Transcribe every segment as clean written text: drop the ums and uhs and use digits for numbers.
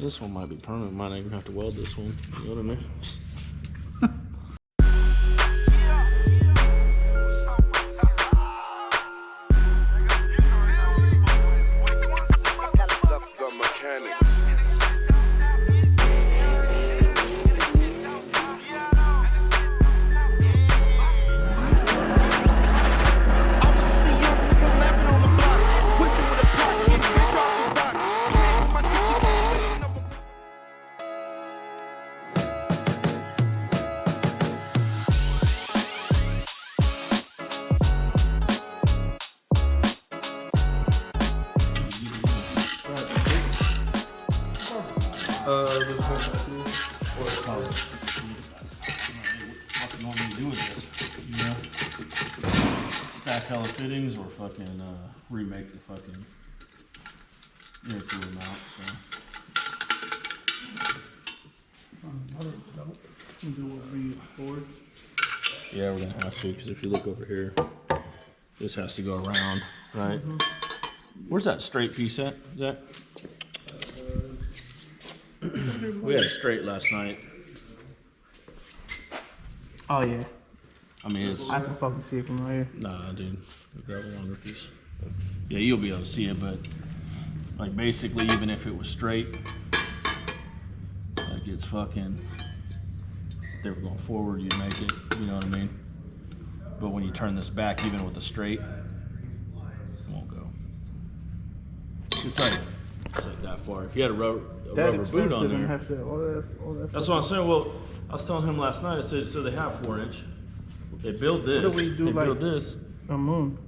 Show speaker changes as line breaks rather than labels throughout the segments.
This one might be permanent. Might not even have to weld this one. You know what I mean? What you want me to do with this? You know? Stack hella fittings or fucking remake the fucking intercooler mount, so. Yeah, we're gonna have to, because if you look over here, this has to go around, right? Where's that straight piece at, Zach? We had a straight last night.
Oh yeah.
I mean, it's.
I can fucking see it from right here.
Nah, dude. Grab a longer piece. Yeah, you'll be able to see it, but like basically, even if it was straight, like it's fucking. If they were going forward, you'd make it. You know what I mean? But when you turn this back, even with a straight, it won't go. It's like that far. If you had a rubber boot on there. That's what I'm saying. Well, I was telling him last night. I said, so they have 4-inch. They build this.
What do we do,
they
like
build this.
A moon,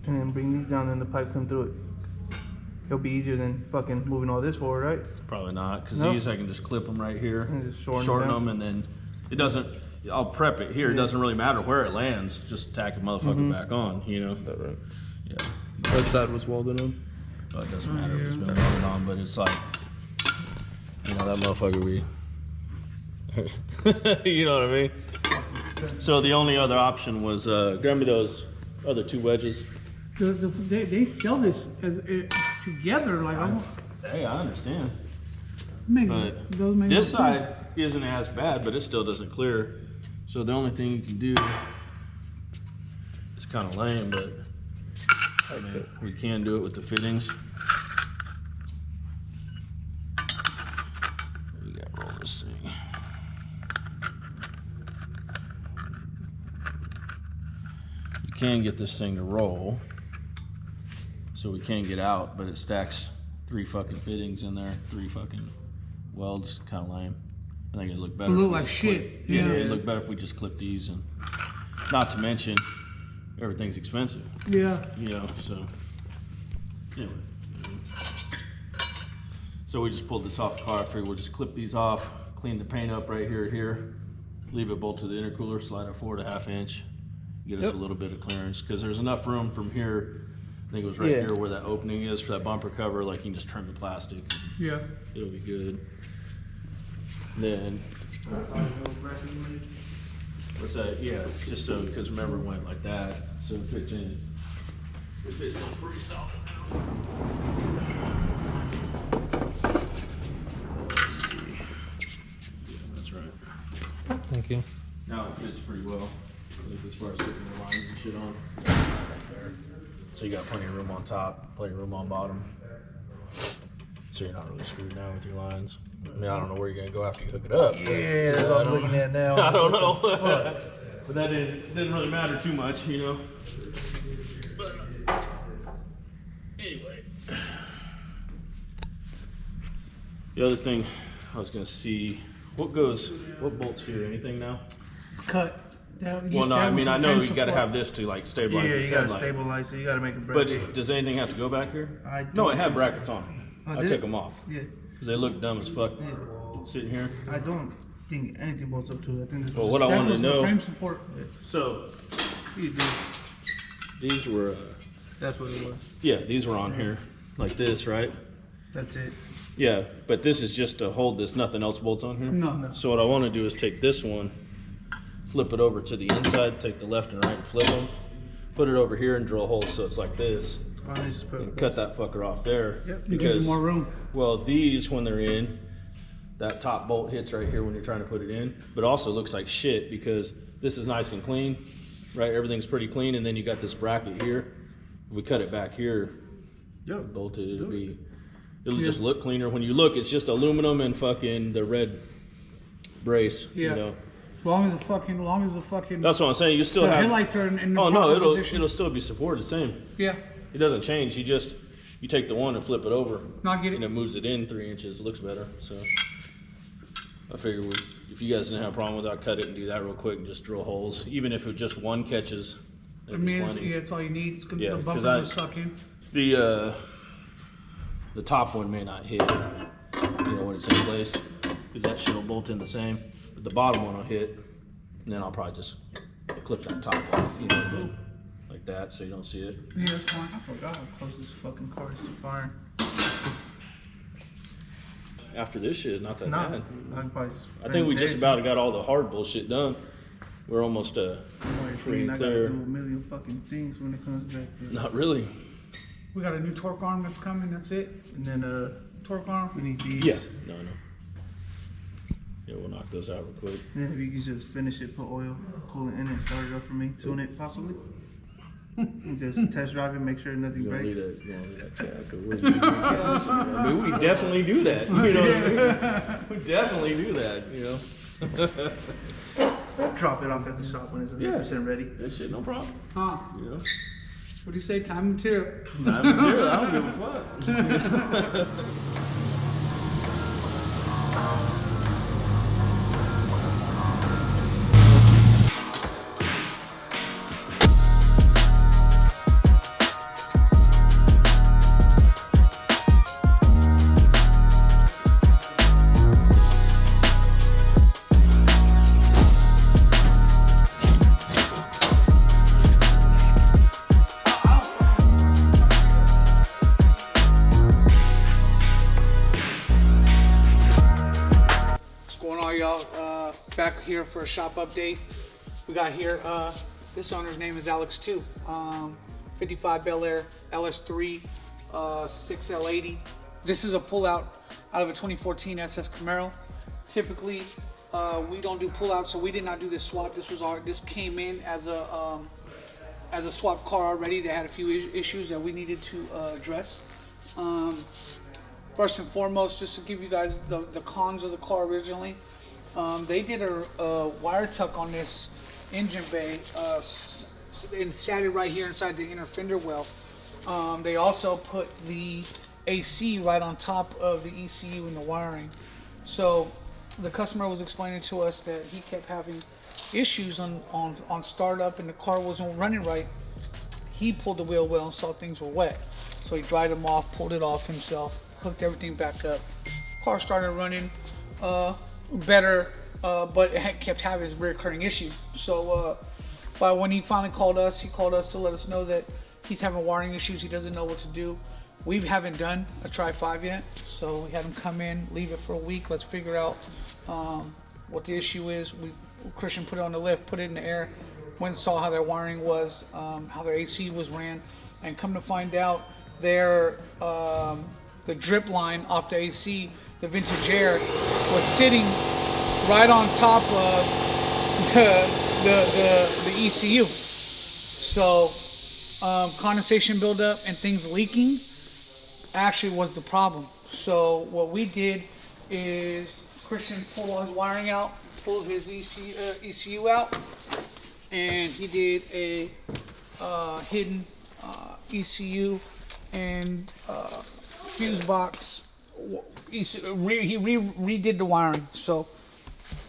and then bring these down, and the pipe come through it. It'll be easier than fucking moving all this forward, right?
Probably not, because these I can just clip them right here,
and just
shorten them, and then it doesn't. I'll prep it here. It doesn't really matter where it lands. Just tack a motherfucker back on. You know. Is that right? Yeah.
That side was welded on.
Well, it doesn't matter if it's been welded on, but it's like, you know, that motherfucker we. You know what I mean? So the only other option was grab me those other 2 wedges.
They sell this as together, like almost.
Hey, I understand.
But
this side isn't as bad, but it still doesn't clear. So the only thing you can do is kind of lame, but I mean, we can do it with the fittings. We got to roll this thing. You can get this thing to roll, so we can get out, but it stacks 3 fucking fittings in there, 3 fucking welds. Kind of lame. I think it'd look better.
It look like shit.
Yeah, it'd look better if we just clip these, and not to mention everything's expensive.
Yeah.
You know, so anyway. So we just pulled this off the car. I figured we'll just clip these off, clean the paint up right here, leave it bolted to the intercooler, slide it forward a 1/2 inch, get us a little bit of clearance, because there's enough room from here. I think it was right here where that opening is for that bumper cover. Like, you can just trim the plastic.
Yeah.
It'll be good. Then, what's that? Yeah, just so, because remember it went like that, so it fits in. It fits in pretty solid now. Let's see. Yeah, that's right.
Thank you.
Now it fits pretty well. Like, as far as sticking the lines and shit on. So you got plenty of room on top, plenty of room on bottom. So you're not really screwed now with your lines. I mean, I don't know where you're gonna go after you hook it up.
Yeah, that's what I'm looking at now.
I don't know. But that didn't really matter too much, you know. But anyway, the other thing I was gonna see, what bolts here? Anything now?
It's cut.
Well, no, I mean, I know you got to have this to like stabilize.
Yeah, you got to stabilize it. You got to make a bracket.
But does anything have to go back here?
No,
it had brackets on it. I took them off.
Yeah.
Because they look dumb as fuck.
Yeah.
Sitting here.
I don't think anything bolts up to it. I think this
Well, what I wanted to know.
Frame support.
So
you do.
these were.
That's what it was.
Yeah, these were on here, like this, right?
That's it.
Yeah, but this is just to hold this. Nothing else bolts on here.
No.
So what I want to do is take this one, flip it over to the inside, take the left and right and flip them, put it over here and drill holes so it's like this,
Oh, they just put
and cut that fucker off there.
Yep, it gives
Because
you more room.
well, these when they're in, that top bolt hits right here when you're trying to put it in, but also looks like shit because this is nice and clean, right? Everything's pretty clean, and then you got this bracket here. If we cut it back here, bolted, it'll just look cleaner. When you look, it's just aluminum and fucking the red brace.
Yeah.
You know?
As long as the fucking.
That's what I'm saying. You still
the
have
headlights are in the
oh no,
proper position.
it'll still be supported the same.
Yeah.
It doesn't change. You take the one and flip it over.
Not get it.
And it moves it in 3 inches. It looks better. So I figure if you guys didn't have a problem with it, I'd cut it and do that real quick and just drill holes. Even if it just one catches.
I mean, it's all you need. It's
Yeah,
the bumper's gonna suck in.
The top one may not hit, when it's in place, because that shit will bolt in the same. But the bottom one will hit, and then I'll probably just clip that top off, like that, so you don't see it.
Yeah, that's fine.
I forgot how close this fucking car is to firing.
After this shit, not that
Nah,
bad.
I
think we just about got all the hard bullshit done. We're almost free and
I
clear.
got a million fucking things when it comes back to
Not really.
We got a new torque arm that's coming. That's it.
And then
Torque arm.
we need these.
Yeah. No. Yeah, we'll knock those out real quick.
And then if you can just finish it, put oil, coolant in it, start it up for me, tune it possibly. And just test drive it, make sure nothing
You
breaks.
want to leave that chat? 'Cause I mean, we definitely do that. You know what I mean? We definitely do that.
Drop it off at the shop when it's 100% ready.
That shit, no problem.
Huh?
You know?
What do you say? Time and material.
Time and material, I don't give a fuck.
Back here for a shop update. We got here, this owner's name is LX2, 55 Belair, LS3, 6L80. This is a pullout out of a 2014 SS Camaro. Typically, we don't do pullouts, so we did not do this swap. This came in as a swap car already. They had a few issues that we needed to address. First and foremost, just to give you guys the cons of the car originally. They did a wire tuck on this engine bay and sat it right here inside the inner fender well. They also put the AC right on top of the ECU and the wiring. So the customer was explaining to us that he kept having issues on startup and the car wasn't running right. He pulled the wheel well and saw things were wet. So he dried them off, pulled it off himself, hooked everything back up. Car started running better, but it kept having this recurring issue. So but when he finally called us, to let us know that he's having wiring issues. He doesn't know what to do. We haven't done a Tri-5 yet, so we had him come in, leave it for a week. Let's figure out what the issue is. Christian put it on the lift, put it in the air, went and saw how their wiring was, how their AC was ran, and come to find out the drip line off the AC, the vintage air, was sitting right on top of the ECU. So condensation buildup and things leaking actually was the problem. So what we did is Christian pulled all his wiring out, pulled his ECU out, and he did a hidden ECU and fuse box. He redid the wiring. So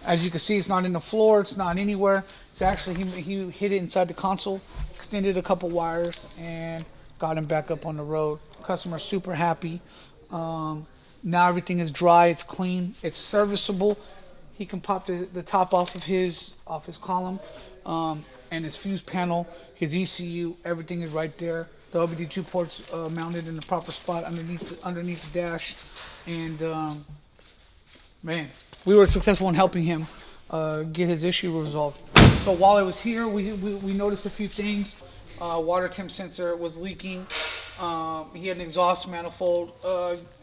as you can see, it's not in the floor, it's not anywhere. It's actually, he hid it inside the console, extended a couple wires, and got him back up on the road. Customer's super happy. Now everything is dry, it's clean, it's serviceable. He can pop the top off of his column, and his fuse panel, his ECU, everything is right there. The OBD2 ports mounted in the proper spot underneath the dash, and man, we were successful in helping him get his issue resolved. So while I was here, we noticed a few things. Water temp sensor was leaking. He had an exhaust manifold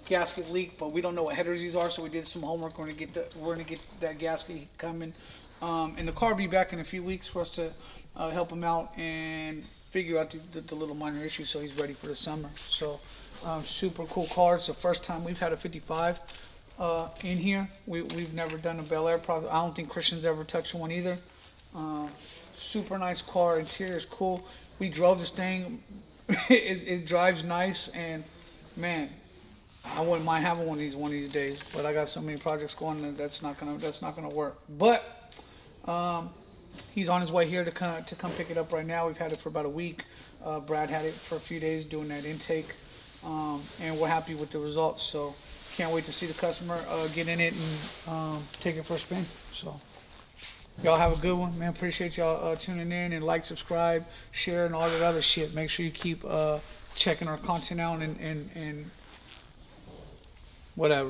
gasket leak, but we don't know what headers these are, so we did some homework. We're gonna get that gasket coming, and the car will be back in a few weeks for us to help him out and figure out the little minor issues, so he's ready for the summer. So super cool car. It's the first time we've had a 55 in here. We've never done a Belair process. I don't think Christian's ever touched one either. Super nice car. Interior is cool. We drove this thing. it drives nice, and man, I wouldn't mind having one of these days. But I got so many projects going that's not gonna work. But he's on his way here to come pick it up right now. We've had it for about a week. Brad had it for a few days doing that intake, and we're happy with the results. So can't wait to see the customer get in it and take it for a spin. So y'all have a good one, man. Appreciate y'all tuning in, and like, subscribe, share, and all that other shit. Make sure you keep checking our content out and whatever.